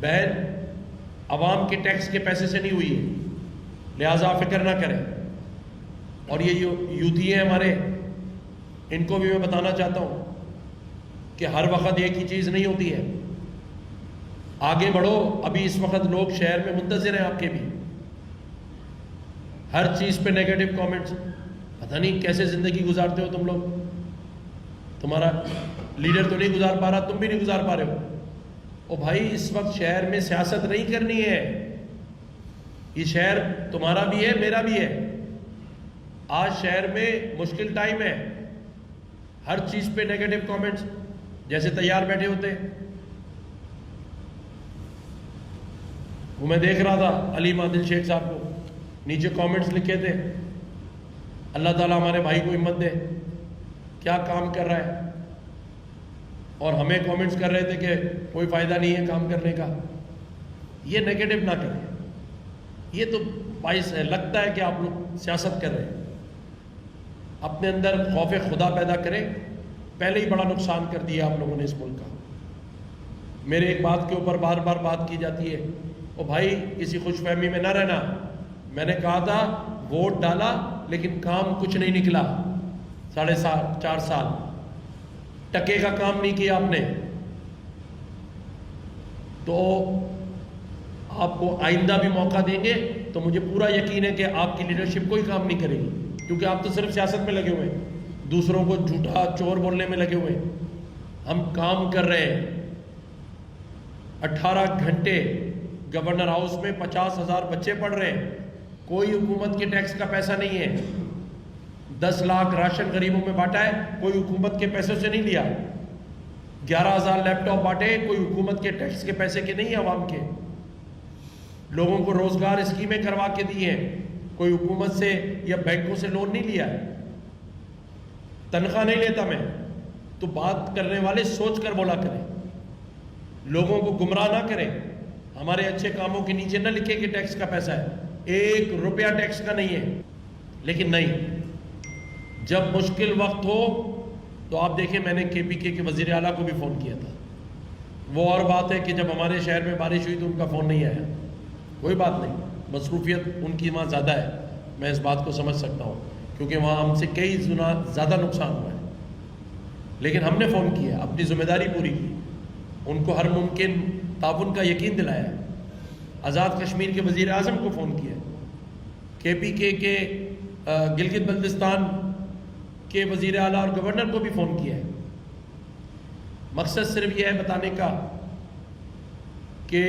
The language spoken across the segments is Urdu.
بہن عوام کے ٹیکس کے پیسے سے نہیں ہوئی ہے، لہٰذا فکر نہ کریں۔ اور یہ یوتھی ہیں ہمارے، ان کو بھی میں بتانا چاہتا ہوں کہ ہر وقت ایک ہی چیز نہیں ہوتی ہے، آگے بڑھو۔ ابھی اس وقت لوگ شہر میں منتظر ہیں آپ کے بھی، ہر چیز پہ نیگیٹو کامنٹس، پتہ نہیں کیسے زندگی گزارتے ہو تم لوگ، تمہارا لیڈر تو نہیں گزار پا رہا، تم بھی نہیں گزار پا رہے ہو۔ او بھائی، اس وقت شہر میں سیاست نہیں کرنی ہے، یہ شہر تمہارا بھی ہے میرا بھی ہے۔ آج شہر میں مشکل ٹائم ہے، ہر چیز پہ نیگیٹو کامنٹس جیسے تیار بیٹھے ہوتے ہیں۔ وہ میں دیکھ رہا تھا علیم عادل شیخ صاحب کو، نیچے کامنٹس لکھے تھے، اللہ تعالیٰ ہمارے بھائی کو ہمت دے، کیا کام کر رہا ہے، اور ہمیں کامنٹس کر رہے تھے کہ کوئی فائدہ نہیں ہے کام کرنے کا۔ یہ نیگیٹو نہ کریں، یہ تو باعث ہے لگتا ہے کہ آپ لوگ سیاست کر رہے ہیں۔ اپنے اندر خوف خدا پیدا کریں، پہلے ہی بڑا نقصان کر دیا آپ لوگوں نے اس ملک کا۔ میرے ایک بات کے اوپر بار بار بات کی جاتی ہے، او بھائی کسی خوش فہمی میں نہ رہنا۔ میں نے کہا تھا ووٹ ڈالا لیکن کام کچھ نہیں نکلا، 4.5 سال ٹکے کا کام نہیں کیا آپ نے، تو آپ کو آئندہ بھی موقع دیں گے تو مجھے پورا یقین ہے کہ آپ کی لیڈرشپ کوئی کام نہیں کرے گی، کیونکہ آپ تو صرف سیاست میں لگے ہوئے ہیں، دوسروں کو جھوٹا چور بولنے میں لگے ہوئے ہیں۔ ہم کام کر رہے ہیں، 18 گھنٹے گورنر ہاؤس میں 50,000 بچے پڑھ رہے ہیں، کوئی حکومت کے ٹیکس کا پیسہ نہیں ہے۔ 10 لاکھ راشن غریبوں میں بانٹا ہے، کوئی حکومت کے پیسوں سے نہیں لیا۔ 11,000 لیپ ٹاپ بانٹے، کوئی حکومت کے ٹیکس کے پیسے کے نہیں ہیں، عوام کے۔ لوگوں کو روزگار اسکیمیں کروا کے دی ہیں، کوئی حکومت سے یا بینکوں سے لون نہیں لیا ہے، تنخواہ نہیں لیتا میں۔ تو بات کرنے والے سوچ کر بولا کریں، لوگوں کو گمراہ نہ کریں، ہمارے اچھے کاموں کے نیچے نہ لکھیں کہ ٹیکس کا پیسہ ہے، 1 روپیہ ٹیکس کا نہیں ہے۔ لیکن نہیں، جب مشکل وقت ہو تو آپ دیکھیں، میں نے کے پی کے وزیر اعلیٰ کو بھی فون کیا تھا۔ وہ اور بات ہے کہ جب ہمارے شہر میں بارش ہوئی تو ان کا فون نہیں آیا، کوئی بات نہیں، مصروفیت ان کی وہاں زیادہ ہے، میں اس بات کو سمجھ سکتا ہوں، کیونکہ وہاں ہم سے کئی گنا زیادہ نقصان ہوا ہے۔ لیکن ہم نے فون کیا، اپنی ذمہ داری پوری کی، ان کو ہر ممکن تعاون کا یقین دلایا ہے۔ آزاد کشمیر کے وزیر اعظم کو فون کیا، کے پی کے گلگت بلتستان کے وزیر اعلیٰ اور گورنر کو بھی فون کیا ہے۔ مقصد صرف یہ ہے بتانے کا کہ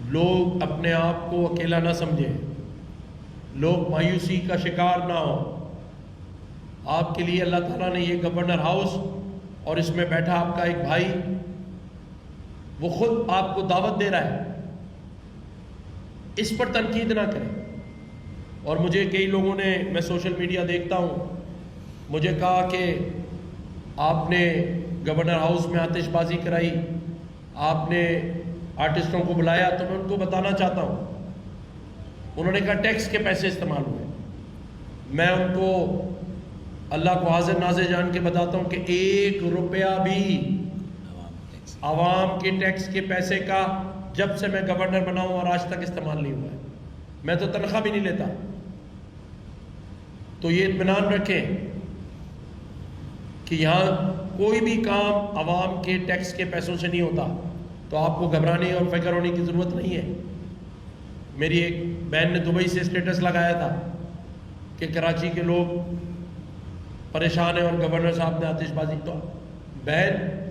لوگ اپنے آپ کو اکیلا نہ سمجھیں، لوگ مایوسی کا شکار نہ ہوں۔ آپ کے لیے اللہ تعالیٰ نے یہ گورنر ہاؤس اور اس میں بیٹھا آپ کا ایک بھائی، وہ خود آپ کو دعوت دے رہا ہے، اس پر تنقید نہ کریں۔ اور مجھے کئی لوگوں نے، میں سوشل میڈیا دیکھتا ہوں، مجھے کہا کہ آپ نے گورنر ہاؤس میں آتش بازی کرائی، آپ نے آرٹسٹوں کو بلایا، تو میں ان کو بتانا چاہتا ہوں، انہوں نے کہا ٹیکس کے پیسے استعمال ہوئے۔ میں ان کو اللہ کو حاضر ناظر جان کے بتاتا ہوں کہ 1 روپیہ بھی عوام کے ٹیکس کے پیسے کا جب سے میں گورنر بنا ہوں اور آج تک استعمال نہیں ہوا ہے۔ میں تو تنخواہ بھی نہیں لیتا۔ تو یہ اطمینان رکھیں کہ یہاں کوئی بھی کام عوام کے ٹیکس کے پیسوں سے نہیں ہوتا، تو آپ کو گھبرانے اور فکر ہونے کی ضرورت نہیں ہے۔ میری ایک بہن نے دبئی سے اسٹیٹس لگایا تھا کہ کراچی کے لوگ پریشان ہیں اور گورنر صاحب نے آتش بازی، تو بہن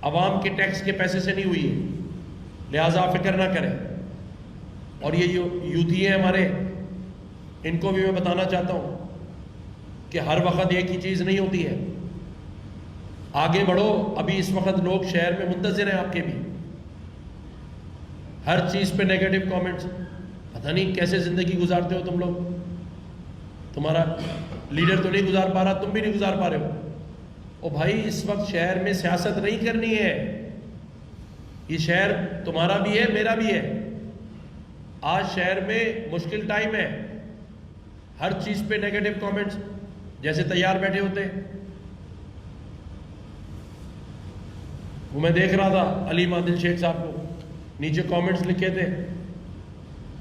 عوام کے ٹیکس کے پیسے سے نہیں ہوئی ہے، لہٰذا فکر نہ کریں۔ اور یہ یوتھی ہیں ہمارے، ان کو بھی میں بتانا چاہتا ہوں کہ ہر وقت ایک ہی چیز نہیں ہوتی ہے، آگے بڑھو۔ ابھی اس وقت لوگ شہر میں منتظر ہیں آپ کے بھی، ہر چیز پہ نیگیٹو کامنٹس، پتہ نہیں کیسے زندگی گزارتے ہو تم لوگ، تمہارا لیڈر تو نہیں گزار پا رہا، تم بھی نہیں گزار پا رہے ہو۔ او بھائی، اس وقت شہر میں سیاست نہیں کرنی ہے، یہ شہر تمہارا بھی ہے میرا بھی ہے۔ آج شہر میں مشکل ٹائم ہے، ہر چیز پہ نیگیٹو کامنٹس جیسے تیار بیٹھے ہوتے ہیں۔ وہ میں دیکھ رہا تھا علیم عادل شیخ صاحب کو, نیچے کامنٹس لکھے تھے,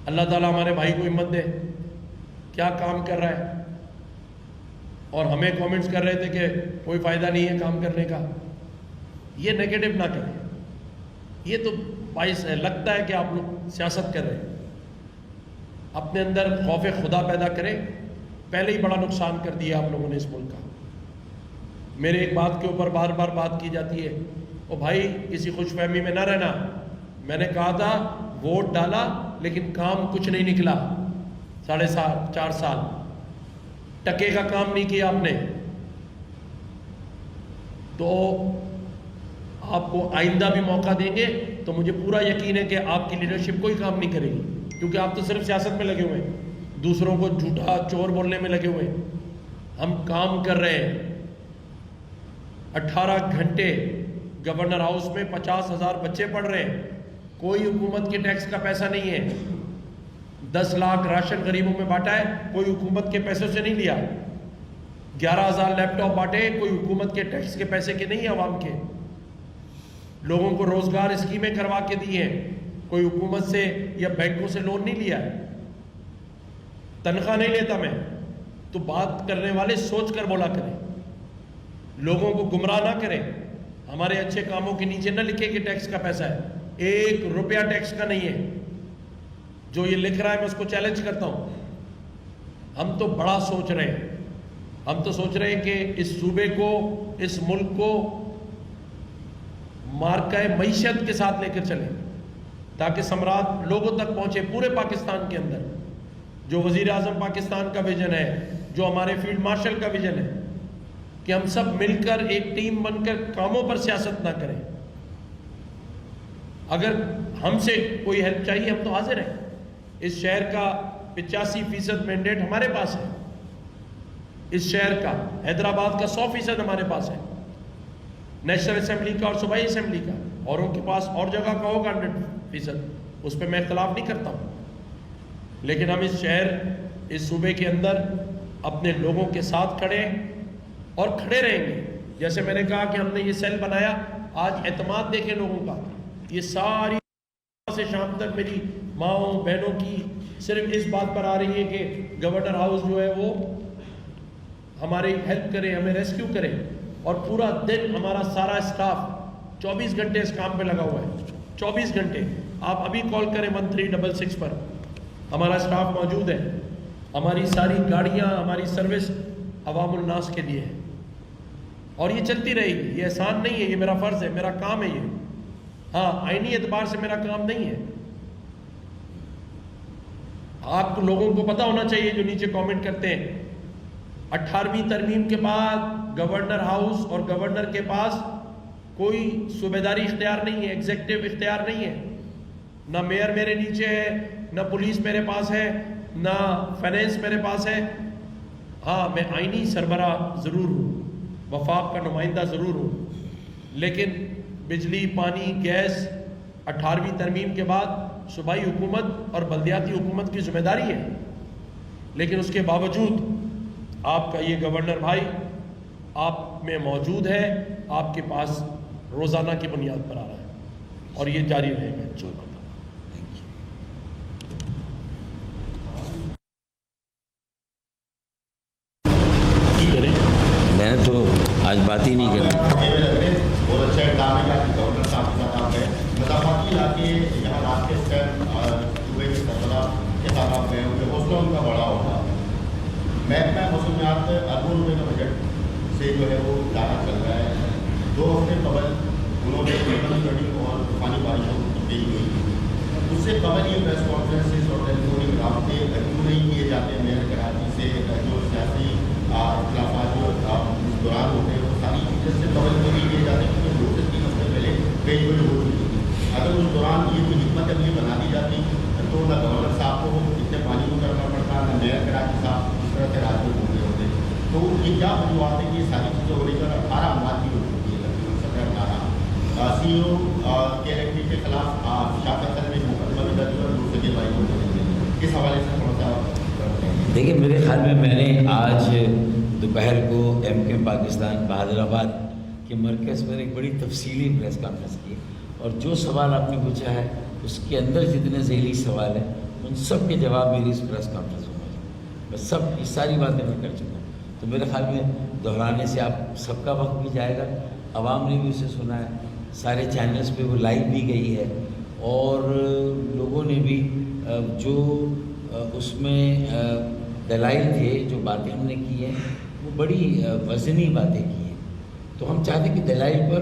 اللہ تعالیٰ ہمارے بھائی کو ہمت دے, کیا کام کر رہا ہے, اور ہمیں کامنٹس کر رہے تھے کہ کوئی فائدہ نہیں ہے کام کرنے کا. یہ نیگیٹو نہ کریں, یہ تو باعث ہے لگتا ہے کہ آپ لوگ سیاست کر رہے ہیں. اپنے اندر خوف خدا پیدا کریں. پہلے ہی بڑا نقصان کر دیا آپ لوگوں نے اس ملک کا. میرے ایک بات کے اوپر بار بار بات کی جاتی ہے, او بھائی کسی خوش فہمی میں نہ رہنا. میں نے کہا تھا ووٹ ڈالا لیکن کام کچھ نہیں نکلا. 4.5 سال ٹکے کا کام نہیں کیا آپ نے. تو آپ کو آئندہ بھی موقع دیں گے تو مجھے پورا یقین ہے کہ آپ کی لیڈرشپ کوئی کام نہیں کرے گی, کیونکہ آپ تو صرف سیاست میں لگے ہوئے ہیں, دوسروں کو جھوٹا چور بولنے میں لگے ہوئے ہیں. ہم کام کر رہے ہیں. 18 گھنٹے گورنر ہاؤس میں 50,000 بچے پڑھ رہے ہیں. کوئی حکومت کے ٹیکس کا پیسہ نہیں ہے. 10 لاکھ راشن غریبوں میں بانٹا ہے, کوئی حکومت کے پیسوں سے نہیں لیا. 11,000 لیپ ٹاپ بانٹے, کوئی حکومت کے ٹیکس کے پیسے کے نہیں ہیں, عوام کے. لوگوں کو روزگار اسکیمیں کروا کے دی ہیں, کوئی حکومت سے یا بینکوں سے لون نہیں لیا ہے. تنخواہ نہیں لیتا میں. تو بات کرنے والے سوچ کر بولا کریں, لوگوں کو گمراہ نہ کریں. ہمارے اچھے کاموں کے نیچے نہ لکھے کہ ٹیکس کا پیسہ ہے. 1 روپیہ ٹیکس کا نہیں ہے. جو یہ لکھ رہا ہے میں اس کو چیلنج کرتا ہوں. ہم تو بڑا سوچ رہے ہیں. ہم تو سوچ رہے ہیں کہ اس صوبے کو, اس ملک کو مارکہ معیشت کے ساتھ لے کر چلیں, تاکہ ثمرات لوگوں تک پہنچے پورے پاکستان کے اندر. جو وزیر اعظم پاکستان کا ویژن ہے, جو ہمارے فیلڈ مارشل کا ویژن ہے, کہ ہم سب مل کر ایک ٹیم بن کر کاموں پر سیاست نہ کریں. اگر ہم سے کوئی ہیلپ چاہیے ہم تو حاضر ہیں. اس شہر کا 85% مینڈیٹ ہمارے پاس ہے. اس شہر کا, حیدرآباد کا 100% ہمارے پاس ہے. نیشنل اسمبلی کا اور صوبائی اسمبلی کا, اوروں کے پاس اور جگہ کا ہوگا 100%, اس پہ میں اختلاف نہیں کرتا ہوں. لیکن ہم اس شہر, اس صوبے کے اندر اپنے لوگوں کے ساتھ کھڑے اور کھڑے رہیں گے. جیسے میں نے کہا کہ ہم نے یہ سیل بنایا, آج اعتماد دیکھیں لوگوں کا. یہ ساری سے شام تک میری ماؤں بہنوں کی صرف اس بات پر آ رہی ہے کہ گورنر ہاؤس جو ہے وہ ہماری ہیلپ کرے, ہمیں ریسکیو کرے. اور پورا دن ہمارا سارا اسٹاف 24 گھنٹے اس کام پہ لگا ہوا ہے. 24 گھنٹے. آپ ابھی کال کریں 1366 پر, ہمارا اسٹاف موجود ہے. ہماری ساری گاڑیاں, ہماری سروس عوام الناس کے لیے ہے, اور یہ چلتی رہے گی. یہ احسان نہیں ہے, یہ میرا فرض ہے, میرا کام ہے یہ. ہاں, آئینی اعتبار سے میرا کام نہیں ہے. آپ کو لوگوں کو پتا ہونا چاہیے جو نیچے کامنٹ کرتے ہیں. 18ویں ترمیم کے بعد گورنر ہاؤس اور گورنر کے پاس کوئی صوبیداری اختیار نہیں ہے, ایگزیکٹو اختیار نہیں ہے. نہ میئر میرے نیچے ہے, نہ پولیس میرے پاس ہے, نہ فائنینس میرے پاس ہے. ہاں, میں آئینی سربراہ ضرور ہوں, وفاق کا نمائندہ ضرور ہوں, لیکن بجلی, پانی, گیس 18ویں ترمیم کے بعد صوبائی حکومت اور بلدیاتی حکومت کی ذمہ داری ہے. لیکن اس کے باوجود آپ کا یہ گورنر بھائی آپ میں موجود ہے, آپ کے پاس روزانہ کی بنیاد پر آ رہا ہے, اور یہ جاری رہے گا انشاءاللہ. میں تو آج بات ہی نہیں کرتا. بہت اچھا اقدام ہے کہ گورنر صاحب کا نام ہے. مضافاتی علاقے یہاں رات کے صوبے کے سربراہ کے ساتھ آپ گئے ہوں گے, حوصلہ ان کا بڑا ہوگا. محکمہ موسمیات اربوں روپے کا بجٹ سے جو ہے وہ دانا چل رہا ہے. 2 ہفتے قبل انہوں نے فلڈنگ اور طوفانی بارشوں کی پیش ہوئی. اس سے قبل یہ پریس کانفرنسز اور ٹیلیفونک رابطے کیوں نہیں کیے جاتے؟ میئر کراچی سے جو سیاسی اختلافات جو اس دوران ہوتے ہیں وہ ساری چیزیں سے قبل کیوں نہیں کیے جاتے؟ کیونکہ نوٹس 3 ہفتے پہلے پیش ہوئی ہو چکی تھی. اگر اس دوران یہ جو حکمت عملی بنا دی جاتی تو نہ گورنر صاحب کو اتنے پانی کو کرنا پڑتا, نہ میئر کراچی صاحب اس طرح سے راج میں گھومتے ہوتے. تو یہ کیا وجوہات ہے کہ یہ ساری چیزیں ہو رہی ہیں؟ 18 اموات کی ہو چکی ہے, تقریباً 17-18. سی او کے ایکٹیو کے خلاف شاہ فیصل میں مقدمہ بھی درج ہوا, دوسرے کے بھائی کو اس حوالے سے تھوڑا سا دیکھیں, میرے خیال میں نے آج دوپہر کو ایم کے پاکستان حیدرآباد کہ مرکز پر ایک بڑی تفصیلی پریس کانفرنس کی اور جو سوال آپ نے پوچھا ہے اس کے اندر جتنے ذیلی سوال ہیں ان سب کے جواب میری اس پریس کانفرنس میں موجود. میں سب یہ ساری باتیں میں کر چکا ہوں. تو میرے خیال میں دہرانے سے آپ سب کا وقت بھی جائے گا. عوام نے بھی اسے سنا ہے, سارے چینلز پہ وہ لائیو بھی گئی ہے اور لوگوں نے بھی جو اس میں دلائل تھے, جو باتیں ہم نے کی ہیں وہ بڑی وزنی باتیں کی ہیں. تو ہم چاہتے کہ دلائل پر